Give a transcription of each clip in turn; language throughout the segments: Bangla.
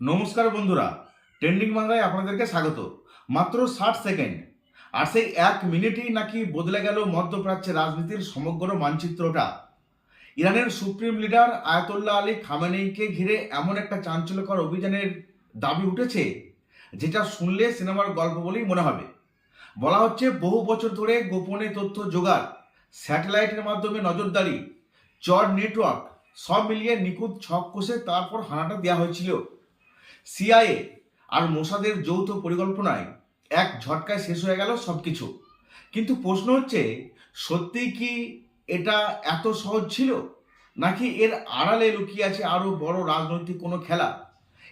নমস্কার বন্ধুরা, ট্রেন্ডিং বাংলায় আপনাদেরকে স্বাগত। মাত্র 60 সেকেন্ড, আর সেই 1 মিনিটেই নাকি বদলে গেল মধ্যপ্রাচ্যের রাজনীতির সমগ্র মানচিত্রটা। ইরানের সুপ্রিম লিডার আয়াতুল্লাহ আলী খামেনেইকে ঘিরে এমন একটা চাঞ্চল্যকর অভিযানের দাবি উঠেছে, যেটা শুনলে সিনেমার গল্প বলেই মনে হবে। বলা হচ্ছে বহু বছর ধরে গোপনে তথ্য জোগাড়, স্যাটেলাইটের মাধ্যমে নজরদারি, চর নেটওয়ার্ক সব মিলিয়ে নিখুঁত ছক কষে তারপর হানাটা দেওয়া হয়েছিল। সিআইএ আর মোসাদের যৌথ পরিকল্পনায় এক ঝটকায় শেষ হয়ে গেল সবকিছু। কিন্তু প্রশ্ন হচ্ছে, সত্যিই কি এটা এত সহজ ছিল, নাকি এর আড়ালে লুকিয়ে আছে আরো বড় রাজনৈতিক কোনো খেলা?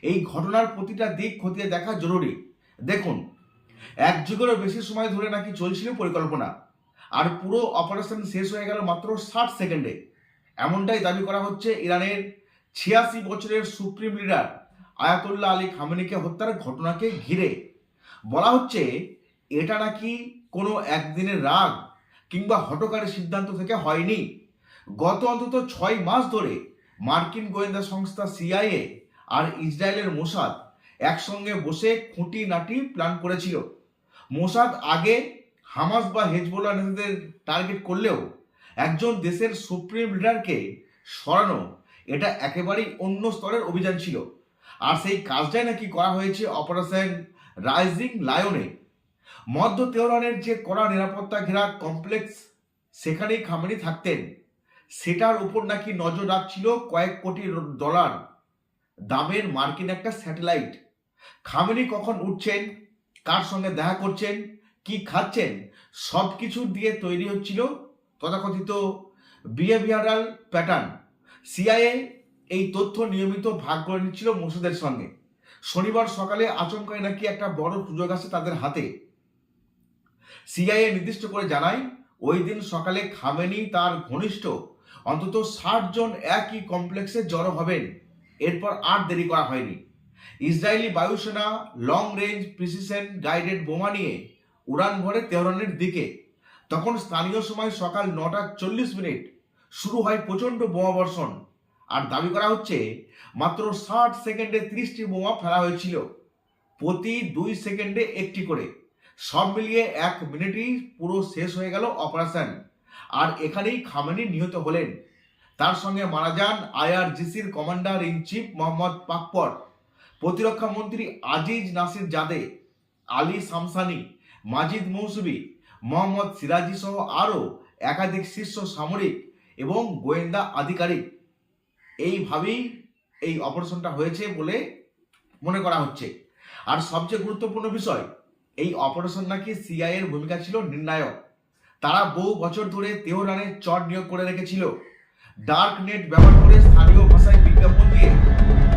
এই ঘটনার প্রতিটা দিক খতিয়ে দেখা জরুরি। দেখুন, এক যুগেরও বেশি সময় ধরে নাকি চলছিল পরিকল্পনা, আর পুরো অপারেশন শেষ হয়ে গেল মাত্র 60 সেকেন্ডে। এমনটাই দাবি করা হচ্ছে ইরানের 86 বছরের সুপ্রিম লিডার আয়াতুল্লাহ আলী খামেনিকে হত্যার ঘটনাকে ঘিরে। বলা হচ্ছে এটা নাকি কোনো একদিনের রাগ কিংবা হঠকারী সিদ্ধান্ত থেকে হয়নি। গত অন্তত 6 মাস ধরে মার্কিন গোয়েন্দা সংস্থা সিআইএ আর ইসরায়েলের মোসাদ একসঙ্গে বসে খুঁটিনাটি প্ল্যান করেছিল। মোসাদ আগে হামাস বা হেজবোল্লাহ নেতাদের টার্গেট করলেও একজন দেশের সুপ্রিম লিডারকে সরানো এটা একেবারেই অন্য স্তরের অভিযান ছিল। আর সেই কাজটাই নাকি করা হয়েছে অপারেশন রাইজিং লায়নে। মধ্য তেহরানের যে কড়া নিরাপত্তা ঘেরা কমপ্লেক্স, সেখানেই খামেনি থাকতেন। সেটার উপর নাকি নজর রাখছিল কয়েক কোটি ডলার দামের মার্কিন একটা স্যাটেলাইট। খামেনি কখন উঠছেন, কার সঙ্গে দেখা করছেন, কি খাচ্ছেন, সব কিছু দিয়ে তৈরি হচ্ছিল তথাকথিত বিহেভিয়ারাল প্যাটার্ন। সিআইএ এই তথ্য নিয়মিত ভাগ করে নিচ্ছিল মোসাদের সঙ্গে। শনিবার সকালে আচমকাই নাকি একটা বড় সুযোগ আসে তাদের হাতে। সিআইএ নির্দিষ্ট করে জানায়, ওই দিন সকালে খামেনি তার ঘনিষ্ঠ অন্তত 60 জন একই কমপ্লেক্সে জড়ো হবেন। এরপর আর দেরি করা হয়নি। ইসরায়েলি বায়ুসেনা লং রেঞ্জ প্রিসিশন গাইডেড বোমা নিয়ে উড়ান ভরে তেহরানের দিকে। তখন স্থানীয় সময় সকাল 9টা 40 মিনিট শুরু হয় প্রচণ্ড বোমাবর্ষণ। আর দাবি করা হচ্ছে মাত্র 60 সেকেন্ডে 30টি বোমা ফেলা হয়েছিল, প্রতি 2 সেকেন্ডে একটি করে। সব মিলিয়ে 1 মিনিটেই পুরো শেষ হয়ে গেল অপারেশন। আর এখানেই খামেনি নিহত হলেন। তার সঙ্গে মারা যান আইআরজিসির কমান্ডার ইন চিফ মোহাম্মদ পাকপর, প্রতিরক্ষা মন্ত্রী আজিজ নাসির জাদে, আলী শামসানি, মাজিদ মৌসুবি, মোহাম্মদ সিরাজি সহ আরও একাধিক শীর্ষ সামরিক এবং গোয়েন্দা আধিকারিক। এইভাবেই এই অপারেশনটা হয়েছে বলে মনে করা হচ্ছে। আর সবচেয়ে গুরুত্বপূর্ণ বিষয়, এই অপারেশন নাকি সিআইএর ভূমিকা ছিল নির্ণায়ক। তারা বহু বছর ধরে তেহরানে চর নিয়োগ করে রেখেছিল। ডার্ক নেট ব্যবহার করে স্থানীয় ভাষায় বিজ্ঞাপন দিয়ে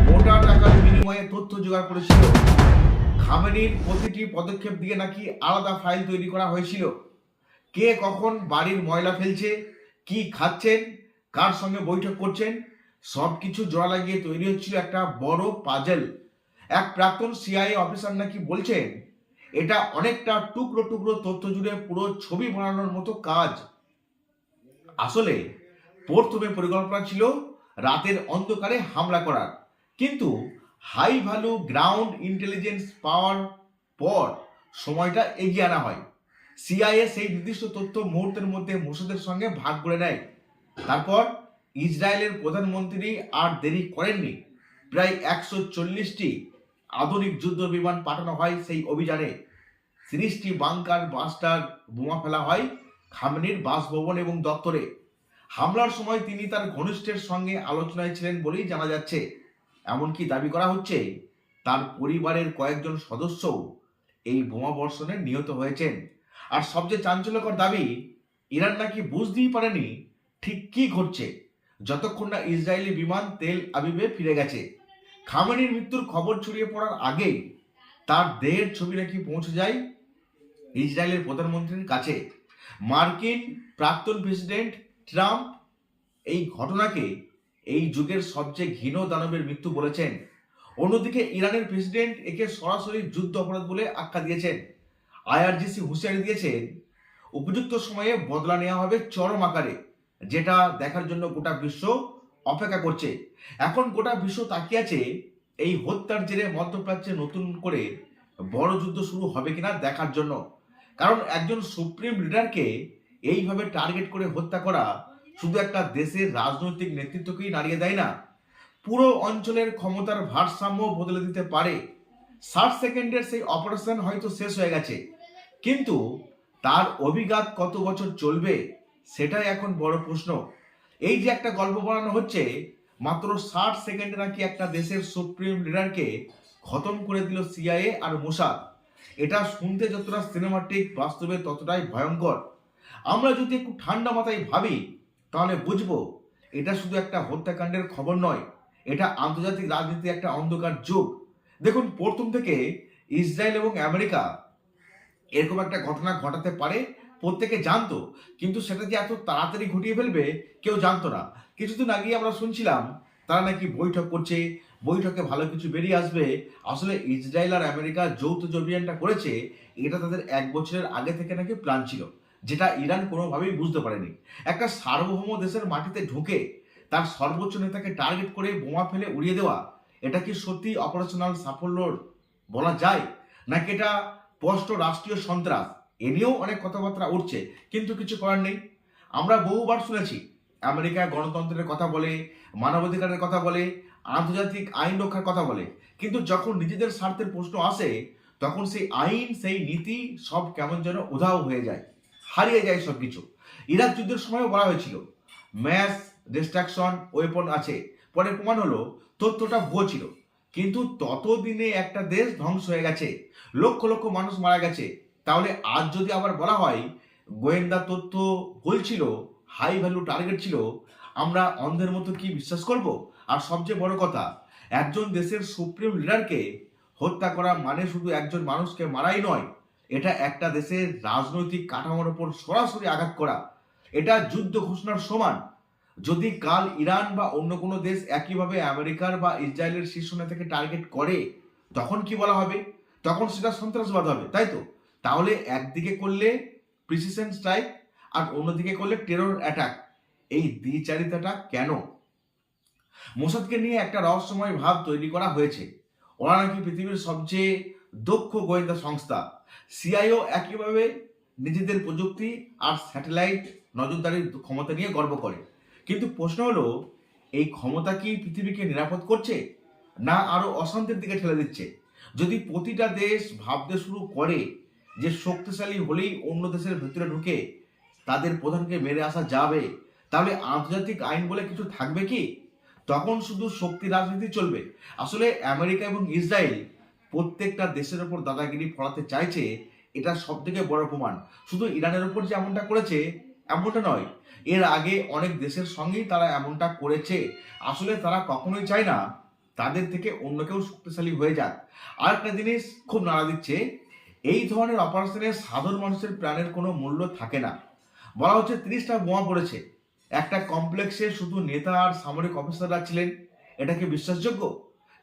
মোটা টাকার বিনিময়ে তথ্য জোগাড় করেছিল। খামেনির প্রতিটি পদক্ষেপ দিয়ে নাকি আলাদা ফাইল তৈরি করা হয়েছিল। কে কখন বাড়ির ময়লা ফেলছে, কি খাচ্ছেন, কার সঙ্গে বৈঠক করছেন, সবকিছু জোড়া লাগিয়ে তৈরি হচ্ছিল একটা বড় পাজেল। এক প্রাক্তন সিআইএ অফিসার নাকি বলছেন, এটা অনেকটা টুকরো টুকরো তথ্য জুড়ে পুরো ছবি বানানোর মতো কাজ। আসলে প্রথমে পরিকল্পনা ছিল রাতের অন্ধকারে হামলা করার, কিন্তু হাই ভ্যালু গ্রাউন্ড ইন্টেলিজেন্স পাওয়ার পর সময়টা এগিয়ে আনা হয়। সিআইএ সেই নির্দিষ্ট তথ্য মুহূর্তের মধ্যে মোসাদের সঙ্গে ভাগ করে নেয়। তারপর ইসরায়েলের প্রধানমন্ত্রী আর দেরি করেননি। প্রায় 140টি আধুনিক যুদ্ধ বিমান পাঠানো হয় সেই অভিযানে। 30টি বাংকার বাস্টার বোমা ফেলা হয় খামেনির বাসভবন এবং দপ্তরে। হামলার সময় তিনি তার ঘনিষ্ঠের সঙ্গে আলোচনায় ছিলেন বলেই জানা যাচ্ছে। এমনকি দাবি করা হচ্ছে তার পরিবারের কয়েকজন সদস্যও এই বোমা বর্ষণে নিহত হয়েছেন। আর সবচেয়ে চাঞ্চল্যকর দাবি, ইরান নাকি বুঝতেই পারেনি ঠিক কি ঘটছে যতক্ষণ না ইসরায়েলি বিমান তেল আবিবে ফিরে গেছে। খামেনির মৃত্যুর খবর ছড়িয়ে পড়ার আগেই তার দেহের ছবি নাকি পৌঁছে যায় ইসরায়েলের প্রধানমন্ত্রীর কাছে। মার্কিন প্রাক্তন প্রেসিডেন্ট ট্রাম্প এই ঘটনাকে এই যুগের সবচেয়ে ঘৃণ দানবের মৃত্যু বলেছেন। অন্যদিকে ইরানের প্রেসিডেন্ট একে সরাসরি যুদ্ধ অপরাধ বলে আখ্যা দিয়েছেন। আইআরজিসি হুঁশিয়ারি দিয়েছেন, উপযুক্ত সময়ে বদলা নেওয়া হবে চরম আকারে, যেটা দেখার জন্য গোটা বিশ্ব অপেক্ষা করছে। এখন গোটা বিশ্ব তাকিয়ে আছে এই হত্যার জেরে মধ্যপ্রাচ্যে নতুন করে বড় যুদ্ধ শুরু হবে কিনা দেখার জন্য। কারণ একজন সুপ্রিম লিডারকে এইভাবে টার্গেট করে হত্যা করা শুধু একটা দেশের রাজনৈতিক নেতৃত্বকেই নাড়িয়ে দেয় না, পুরো অঞ্চলের ক্ষমতার ভারসাম্য বদলে দিতে পারে। 60 সেকেন্ডের সেই অপারেশন হয়তো শেষ হয়ে গেছে, কিন্তু তার অভিঘাত কত বছর চলবে সেটাই এখন বড় প্রশ্ন। এই যে একটা গল্প বানানো হচ্ছে, মাত্র 60 সেকেন্ডে নাকি একটা দেশের সুপ্রিম লিডারকে খতম করে দিল সিআইএ আর মোসাদ। এটা শুনতে যতটা সিনেমাটিক, বাস্তবে ততটাই ভয়ঙ্কর। আমরা যদি একটু ঠান্ডা মাথায় ভাবি তাহলে বুঝবো এটা শুধু একটা হত্যাকাণ্ডের খবর নয়, এটা আন্তর্জাতিক রাজনীতির একটা অন্ধকার যুগ। দেখুন, প্রথম থেকে ইসরায়েল এবং আমেরিকা এরকম একটা ঘটনা ঘটাতে পারে প্রত্যেকে জানতো, কিন্তু সেটা যে এত তাড়াতাড়ি ঘটিয়ে ফেলবে কেউ জানতো না। কিছুদিন আগে আমরা শুনছিলাম তারা নাকি বৈঠক করছে, বৈঠকে ভালো কিছু বেরিয়ে আসবে। আসলে ইসরায়েল আর আমেরিকা যৌথ অভিযানটা করেছে, এটা তাদের 1 বছরের আগে থেকে নাকি প্ল্যান ছিল, যেটা ইরান কোনোভাবেই বুঝতে পারেনি। একটা সার্বভৌম দেশের মাটিতে ঢুকে তার সর্বোচ্চ নেতাকে টার্গেট করে বোমা ফেলে উড়িয়ে দেওয়া, এটা কি সত্যি অপারেশনাল সাফল্য বলা যায়, নাকি এটা স্পষ্ট রাষ্ট্রীয় সন্ত্রাস? এ নিয়েও অনেক কথাবার্তা উঠছে, কিন্তু কিছু করার নেই। আমরা বহুবার শুনেছি আমেরিকা গণতন্ত্রের কথা বলে, মানবাধিকারের কথা বলে, আন্তর্জাতিক আইন রক্ষার কথা বলে, কিন্তু যখন নিজেদের স্বার্থের প্রশ্ন আসে তখন সেই আইন, সেই নীতি সব কেমন যেন উধাও হয়ে যায়, হারিয়ে যায় সবকিছু। ইরাক যুদ্ধের সময়ও বলা হয়েছিল ম্যাস ডিস্ট্রাকশন ওয়েপন আছে, পরে প্রমাণ হলো তথ্যটা ভুয়ো ছিল। কিন্তু ততদিনে একটা দেশ ধ্বংস হয়ে গেছে, লক্ষ লক্ষ মানুষ মারা গেছে। তাহলে আজ যদি আবার বলা হয় গোয়েন্দা তথ্য ভুল ছিল, হাই ভ্যালু টার্গেট ছিল, আমরা অন্ধের মতো কি বিশ্বাস করব? আর সবচেয়ে বড় কথা, একজন দেশের সুপ্রিম লিডারকে হত্যা করা মানে শুধু একজন মানুষকে মারাই নয়, এটা একটা দেশের রাজনৈতিক কাঠামোর উপর সরাসরি আঘাত করা। এটা যুদ্ধ ঘোষণার সমান। যদি কাল ইরান বা অন্য কোনো দেশ একইভাবে আমেরিকার বা ইসরায়েলের শীর্ষ নেতাকে টার্গেট করে, তখন কি বলা হবে? তখন সেটা সন্ত্রাসবাদ হবে, তাই তো? তাহলে একদিকে করলে প্রিসিশন স্ট্রাইক আর অন্যদিকে করলে টেরর অ্যাটাক, এই দ্বিচারিতাটা কেন? মোসাদকে নিয়ে একটা রহস্যময় ভাব তৈরি করা হয়েছে। ওরা নাকি পৃথিবীর সবচেয়ে দক্ষ গোয়েন্দা সংস্থা। সিআইও একইভাবে নিজেদের প্রযুক্তি আর স্যাটেলাইট নজরদারির ক্ষমতা নিয়ে গর্ব করে। কিন্তু প্রশ্ন হলো, এই ক্ষমতা কি পৃথিবীকে নিরাপদ করছে, না আরো অশান্তির দিকে ঠেলে দিচ্ছে? যদি প্রতিটা দেশ ভাবতে শুরু করে যে শক্তিশালী হলেই অন্য দেশের ভেতরে ঢুকে তাদের প্রধানকে মেরে আসা যাবে, তাহলে আন্তর্জাতিক আইন বলে কিছু থাকবে কি? তখন শুধু শক্তি রাজনীতি চলবে। আসলে আমেরিকা এবং ইসরায়েল প্রত্যেকটা দেশের ওপর দাদাগিরি ফলাতে চাইছে, এটা সব থেকে বড় প্রমাণ। শুধু ইরানের উপর যে এমনটা করেছে এমনটা নয়, এর আগে অনেক দেশের সঙ্গেই তারা এমনটা করেছে। আসলে তারা কখনোই চায় না তাদের থেকে অন্য কেউ শক্তিশালী হয়ে যাক। আর একটা জিনিস খুব নাড়া দিচ্ছে, এই ধরনের অপারেশনে সাধারণ মানুষের প্রাণের কোনো মূল্য থাকে না। বলা হচ্ছে 30টা বোমা পড়েছে একটা কমপ্লেক্সে, শুধু নেতা আর সামরিক অফিসাররা ছিলেন। এটা কি বিশ্বাসযোগ্য?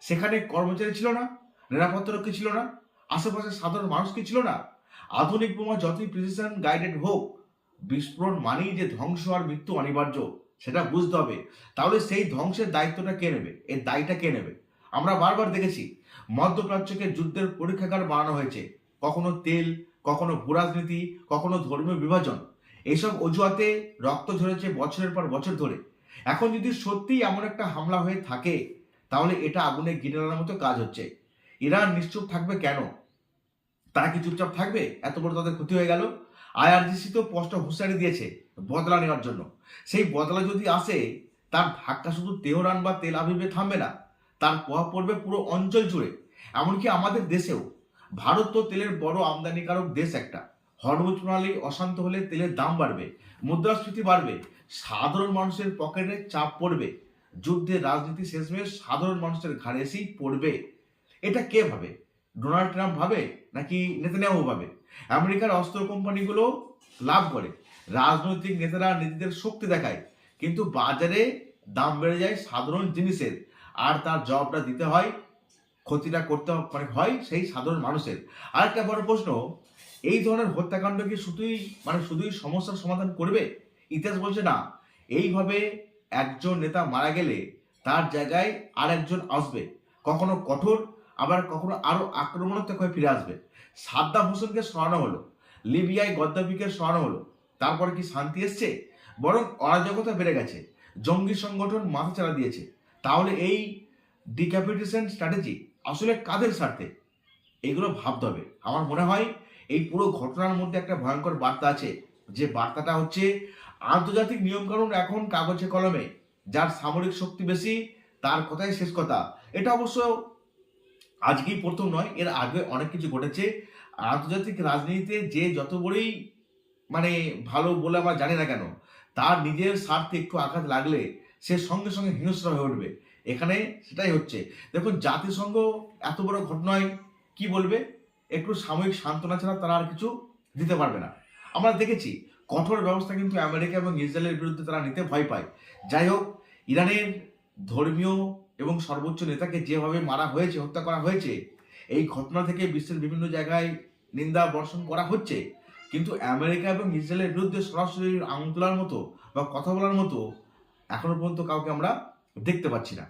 সেখানে কর্মচারী ছিল না, নিরাপত্তারক্ষী ছিল না, আশেপাশে সাধারণ মানুষ কি ছিল না? আধুনিক বোমা যতই প্রিসিশন গাইডেড হোক, বিস্ফোরণ মানেই যে ধ্বংস আর মৃত্যু অনিবার্য, সেটা বুঝতে হবে। তাহলে সেই ধ্বংসের দায়িত্বটা কে নেবে? এর দায়টা কে নেবে? আমরা বারবার দেখেছি মধ্যপ্রাচ্যকে যুদ্ধের পরীক্ষাগার বানানো হয়েছে, কখনো তেল, কখনো ভূরাজনীতি, কখনো ধর্মীয় বিভাজন। এইসব অজুহাতে রক্ত ঝরেছে বছরের পর বছর ধরে। এখন যদি সত্যিই এমন একটা হামলা হয়ে থাকে, তাহলে এটা আগুনে গিলে আনার মতো কাজ হচ্ছে। ইরান নিশ্চুপ থাকবে কেন? তারা কি চুপচাপ থাকবে? এত বড় তাদের ক্ষতি হয়ে গেল। আইআরজিসি তো স্পষ্ট হুঁশিয়ারি দিয়েছে বদলা নেওয়ার জন্য। সেই বদলা যদি আসে, তার ধাক্কা শুধু তেহরান বা তেল আবিবে থামবে না, তার প্রভাব পড়বে পুরো অঞ্চল জুড়ে, এমনকি আমাদের দেশেও। ভারত তো তেলের বড় আমদানিকারক দেশ একটা। হরমুজ প্রণালী অশান্ত হলে তেলের দাম বাড়বে, মুদ্রাস্ফীতি বাড়বে, সাধারণ মানুষের পকেটে চাপ পড়বে। যুদ্ধের রাজনীতি শেষমেশ সাধারণ মানুষের ঘাড়ে এসেই পড়বে। এটা কে ভাবে? ডোনাল্ড ট্রাম্প ভাবে, নাকি নেতানিয়াহু ভাবে? আমেরিকার অস্ত্র কোম্পানিগুলো লাভ করে, রাজনৈতিক নেতারা নিজেদের শক্তি দেখায়, কিন্তু বাজারে দাম বেড়ে যায় সাধারণ জিনিসের, আর তার জবাবটা দিতে হয়, ক্ষতিটা করতে হয় সেই সাধারণ মানুষের। আরেকটা বড় প্রশ্ন, এই ধরনের হত্যাকাণ্ড কি শুধুই সমস্যার সমাধান করবে? ইতিহাস বলছে না, এইভাবে একজন নেতা মারা গেলে তার জায়গায় আর একজন আসবে, কখনো কঠোর, আবার কখনো আরো আক্রমণাত্মক হয়ে ফিরে আসবে। সাদ্দাম হোসেনকে সরানো হলো, লিবিয়ায় গদ্দাফিকে সরানো হলো, তারপরে কি শান্তি এসছে? বরং অরাজকতা বেড়ে গেছে, জঙ্গি সংগঠন মাথাচাড়া দিয়েছে। তাহলে এই ডিক্যাপিটেশন স্ট্র্যাটেজি আসলে কাদের স্বার্থে? এগুলো ভাবতে হবে। আমার মনে হয় এই পুরো ঘটনার মধ্যে একটা ভয়ঙ্কর বার্তা আছে, যে বার্তাটা হচ্ছে আন্তর্জাতিক নিয়মকানুন এখন কাগজে কলমে, যার সামরিক শক্তি বেশি তার কথাই শেষ কথা। এটা অবশ্য আজকেই প্রথম নয়, এর আগে অনেক কিছু ঘটেছে। আন্তর্জাতিক রাজনীতিতে যে যত বড়ই মানে ভালো বলে আমরা জানি না কেন, তার নিজের স্বার্থে একটু আঘাত লাগলে সে সঙ্গে সঙ্গে হিংস্র হয়ে উঠবে। এখানে সেটাই হচ্ছে। দেখুন, জাতিসংঘ এত বড় ঘটনায় কি বলবে? একটু সাময়িক সান্ত্বনা ছাড়া তারা আর কিছু দিতে পারবে না। আমরা দেখেছি কঠোর ব্যবস্থা কিন্তু আমেরিকা এবং ইসরায়েলের বিরুদ্ধে তারা নিতে ভয় পায়। যাই হোক, ইরানের ধর্মীয় এবং সর্বোচ্চ নেতাকে যেভাবে মারা হয়েছে, হত্যা করা হয়েছে, এই ঘটনা থেকে বিশ্বের বিভিন্ন জায়গায় নিন্দা বর্ষণ করা হচ্ছে। কিন্তু আমেরিকা এবং ইসরায়েলের বিরুদ্ধে সরাসরি আঙুল তোলার মতো বা কথা বলার মতো এখনো পর্যন্ত কাউকে আমরা দেখতে পাচ্ছি না।